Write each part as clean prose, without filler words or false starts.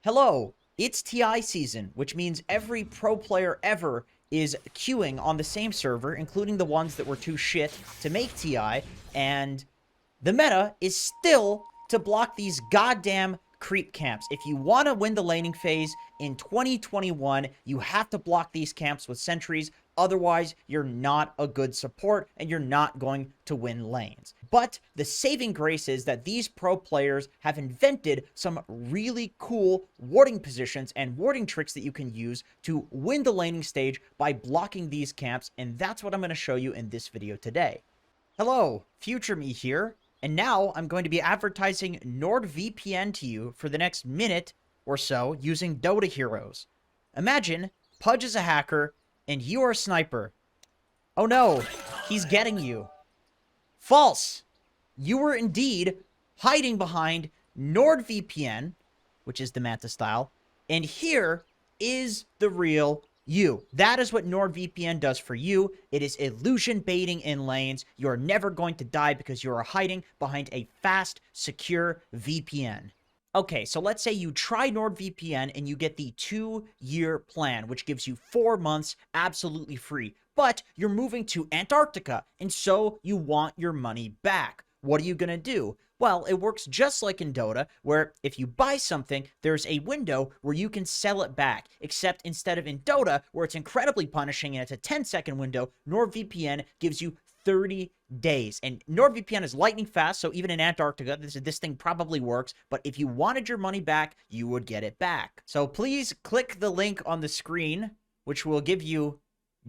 Hello, it's TI season, which means every pro player ever is queuing on the same server, including the ones that were too shit to make TI, and the meta is still to block these goddamn creep camps. If you want to win the laning phase in 2021, you have to block these camps with sentries. Otherwise, you're not a good support and you're not going to win lanes. But the saving grace is that these pro players have invented some really cool warding positions and warding tricks that you can use to win the laning stage by blocking these camps, and that's what I'm going to show you in this video today. Hello, Future Me here. And now I'm going to be advertising NordVPN to you for the next minute or so using Dota heroes. Imagine Pudge is a hacker and you are a sniper. Oh no, he's getting you. False. You were indeed hiding behind NordVPN, which is the Manta style, and here is the real you. That is what NordVPN does for you. It is illusion baiting in lanes. You're never going to die because you are hiding behind a fast, secure VPN. Okay, so let's say you try NordVPN and you get the 2-year plan, which gives you 4 months absolutely free. But you're moving to Antarctica, and so you want your money back. What are you going to do? Well, it works just like in Dota, where if you buy something, there's a window where you can sell it back. Except instead of in Dota, where it's incredibly punishing and it's a 10-second window, NordVPN gives you 30 days. And NordVPN is lightning fast, so even in Antarctica, this thing probably works. But if you wanted your money back, you would get it back. So please click the link on the screen, which will give you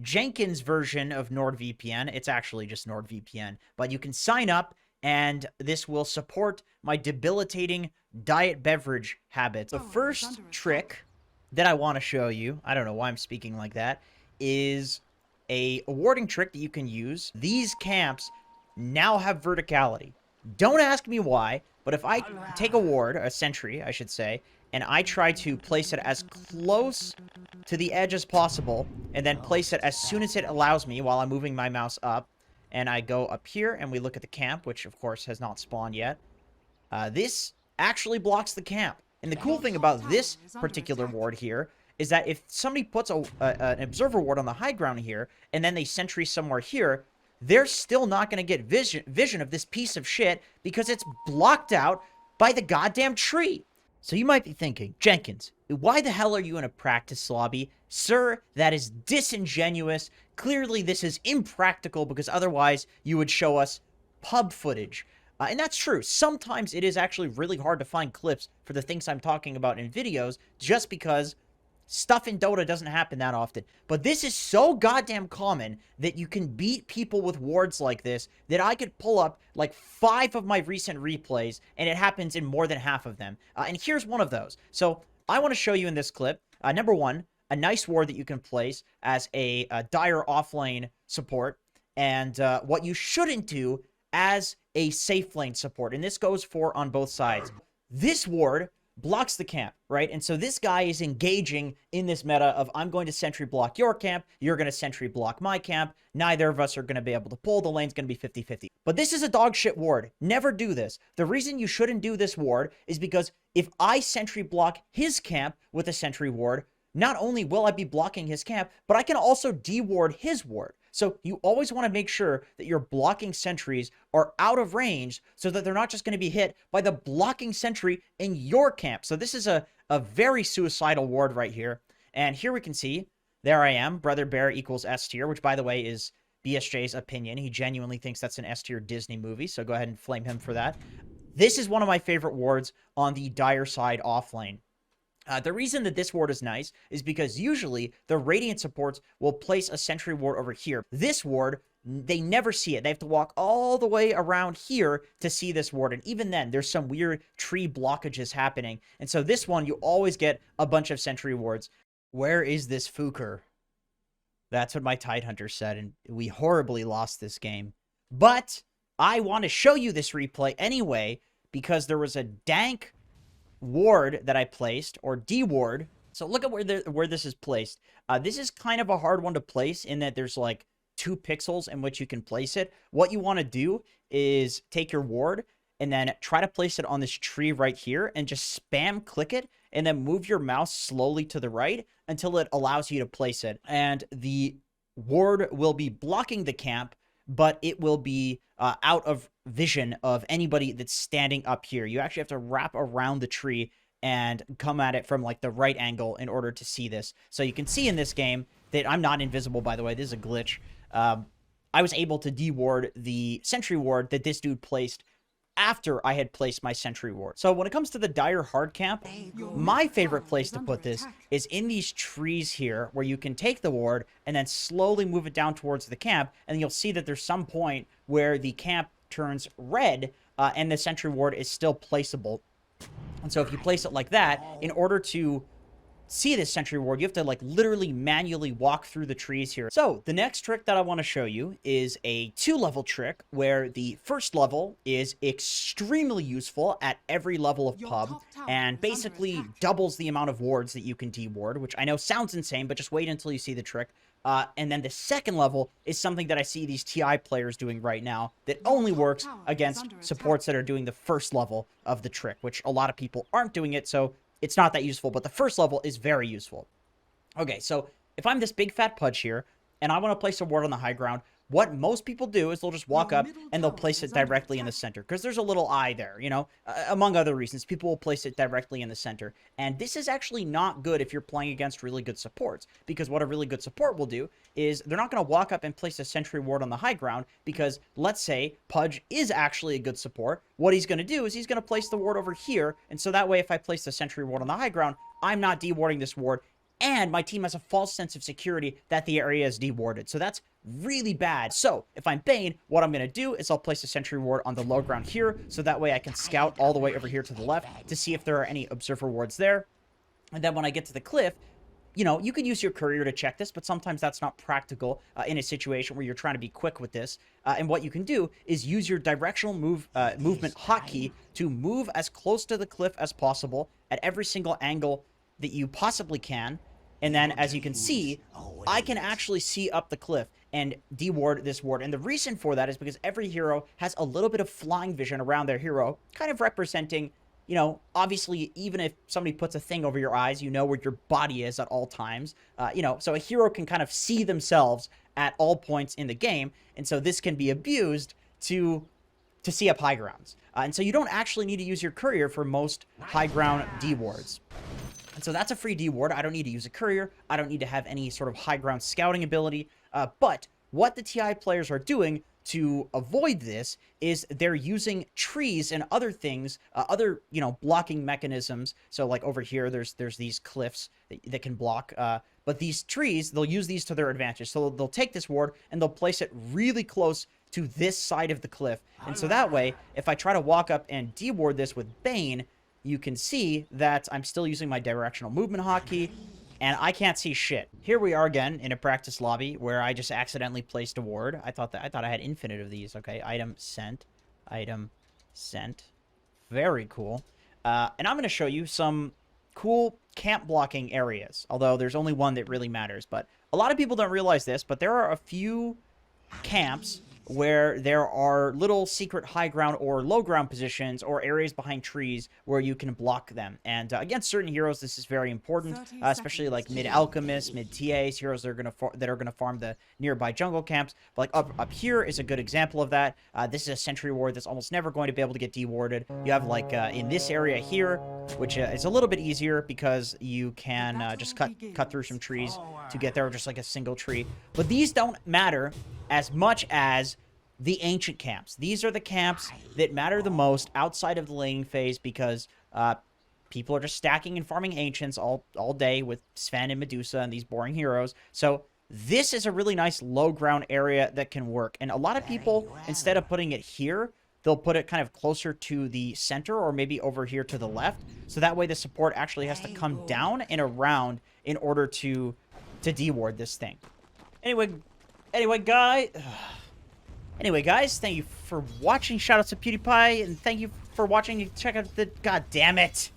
Jenkins' version of NordVPN. It's actually just NordVPN. But you can sign up, and this will support my debilitating diet beverage habits. The first trick that I want to show you, I don't know why I'm speaking like that, is a warding trick that you can use. These camps now have verticality. Don't ask me why, but if I take a ward, a sentry, I should say, and I try to place it as close to the edge as possible, and then place it as soon as it allows me while I'm moving my mouse up, and I go up here and we look at the camp, which of course has not spawned yet. This actually blocks the camp. And the cool thing about this particular ward here is that if somebody puts an observer ward on the high ground here, and then they sentry somewhere here, they're still not going to get vision of this piece of shit because it's blocked out by the goddamn tree. So you might be thinking, Jenkins, why the hell are you in a practice lobby? Sir, that is disingenuous. Clearly this is impractical because otherwise you would show us pub footage. And that's true. Sometimes it is actually really hard to find clips for the things I'm talking about in videos just because stuff in Dota doesn't happen that often. But this is so goddamn common that you can beat people with wards like this that I could pull up like 5 of my recent replays, and it happens in more than half of them. And here's one of those. So I want to show you in this clip, number one, a nice ward that you can place as a dire offlane support, and what you shouldn't do as a safe lane support. And this goes for on both sides. This ward blocks the camp, right? And so this guy is engaging in this meta of I'm going to sentry block your camp, you're going to sentry block my camp, neither of us are going to be able to pull, the lane's going to be 50-50. But this is a dog shit ward. Never do this. The reason you shouldn't do this ward is because if I sentry block his camp with a sentry ward, not only will I be blocking his camp, but I can also de-ward his ward. So you always want to make sure that your blocking sentries are out of range so that they're not just going to be hit by the blocking sentry in your camp. So this is a very suicidal ward right here. And here we can see, there I am, Brother Bear equals S tier, which by the way is BSJ's opinion. He genuinely thinks that's an S tier Disney movie, so go ahead and flame him for that. This is one of my favorite wards on the dire side offlane. The reason that this ward is nice is because usually the Radiant supports will place a sentry ward over here. This ward, they never see it. They have to walk all the way around here to see this ward. And even then, there's some weird tree blockages happening. And so this one, you always get a bunch of sentry wards. Where is this Fuker? That's what my Tidehunter said, and we horribly lost this game. But I want to show you this replay anyway because there was a dank ward that I placed, or D-ward. So look at where this is placed. This is kind of a hard one to place in that there's like 2 pixels in which you can place it. What you want to do is take your ward and then try to place it on this tree right here and just spam click it and then move your mouse slowly to the right until it allows you to place it. And the ward will be blocking the camp, but it will be out of vision of anybody that's standing up here. You actually have to wrap around the tree and come at it from like the right angle in order to see this. So you can see in this game that I'm not invisible, by the way. This is a glitch. I was able to deward the sentry ward that this dude placed after I had placed my sentry ward. So when it comes to the dire hard camp, my favorite place to put this is in these trees here, where you can take the ward and then slowly move it down towards the camp, and you'll see that there's some point where the camp turns red, and the sentry ward is still placeable. And so if you place it like that, in order to see this sentry ward, you have to like literally manually walk through the trees here. So the next trick that I want to show you is a 2-level trick, where the first level is extremely useful at every level of pub and basically doubles the amount of wards that you can deward, which I know sounds insane, but just wait until you see the trick. And then the second level is something that I see these TI players doing right now that only works against supports that are doing the first level of the trick, which a lot of people aren't doing it, so it's not that useful, but the first level is very useful. Okay, so if I'm this big fat pudge here, and I want to place a ward on the high ground, what most people do is they'll just walk up and they'll place it directly in the center, because there's a little eye there, you know, among other reasons. People will place it directly in the center, and this is actually not good if you're playing against really good supports, because what a really good support will do is they're not going to walk up and place a sentry ward on the high ground, because let's say Pudge is actually a good support. What he's going to do is he's going to place the ward over here, and so that way if I place the sentry ward on the high ground, I'm not dewarding this ward, and my team has a false sense of security that the area is dewarded. So that's really bad. So if I'm Bane, what I'm going to do is I'll place a sentry ward on the low ground here, so that way I can scout all the way over here to the left to see if there are any observer wards there. And then when I get to the cliff, you know, you could use your courier to check this, but sometimes that's not practical in a situation where you're trying to be quick with this. And what you can do is use your directional movement hotkey to move as close to the cliff as possible at every single angle that you possibly can. And then, as you can see, I can actually see up the cliff and deward this ward. And the reason for that is because every hero has a little bit of flying vision around their hero, kind of representing, you know, obviously, even if somebody puts a thing over your eyes, you know where your body is at all times. You know, so a hero can kind of see themselves at all points in the game. And so this can be abused to see up high grounds. And so you don't actually need to use your courier for most high ground dewards. And so that's a free deward. I don't need to use a courier. I don't need to have any sort of high ground scouting ability. But what the TI players are doing to avoid this is they're using trees and other things, other, you know, blocking mechanisms. So like over here, there's these cliffs that can block. But these trees, they'll use these to their advantage. So they'll take this ward and they'll place it really close to this side of the cliff. And so that way, if I try to walk up and deward this with Bane, you can see that I'm still using my directional movement hotkey, and I can't see shit. Here we are again in a practice lobby where I just accidentally placed a ward. I thought I had infinite of these. Okay, item sent. Very cool. And I'm going to show you some cool camp blocking areas, although there's only one that really matters. But a lot of people don't realize this, but there are a few camps where there are little secret high ground or low ground positions or areas behind trees where you can block them. And against certain heroes, this is very important, especially like mid alchemists, mid TAs, heroes that are gonna farm the nearby jungle camps. But like up here is a good example of that. This is a sentry ward that's almost never going to be able to get dewarded. You have like in this area here, which is a little bit easier because you can just cut through some trees to get there, just like a single tree. But these don't matter as much as the ancient camps. These are the camps that matter the most outside of the laning phase, because people are just stacking and farming ancients all day with Sven and Medusa and these boring heroes. So this is a really nice low ground area that can work. And a lot of people, instead of putting it here, they'll put it kind of closer to the center or maybe over here to the left. So that way the support actually has to come down and around in order to deward this thing. Anyway, guys, thank you for watching. Shoutouts to PewDiePie, and thank you for watching. Check out the... God damn it!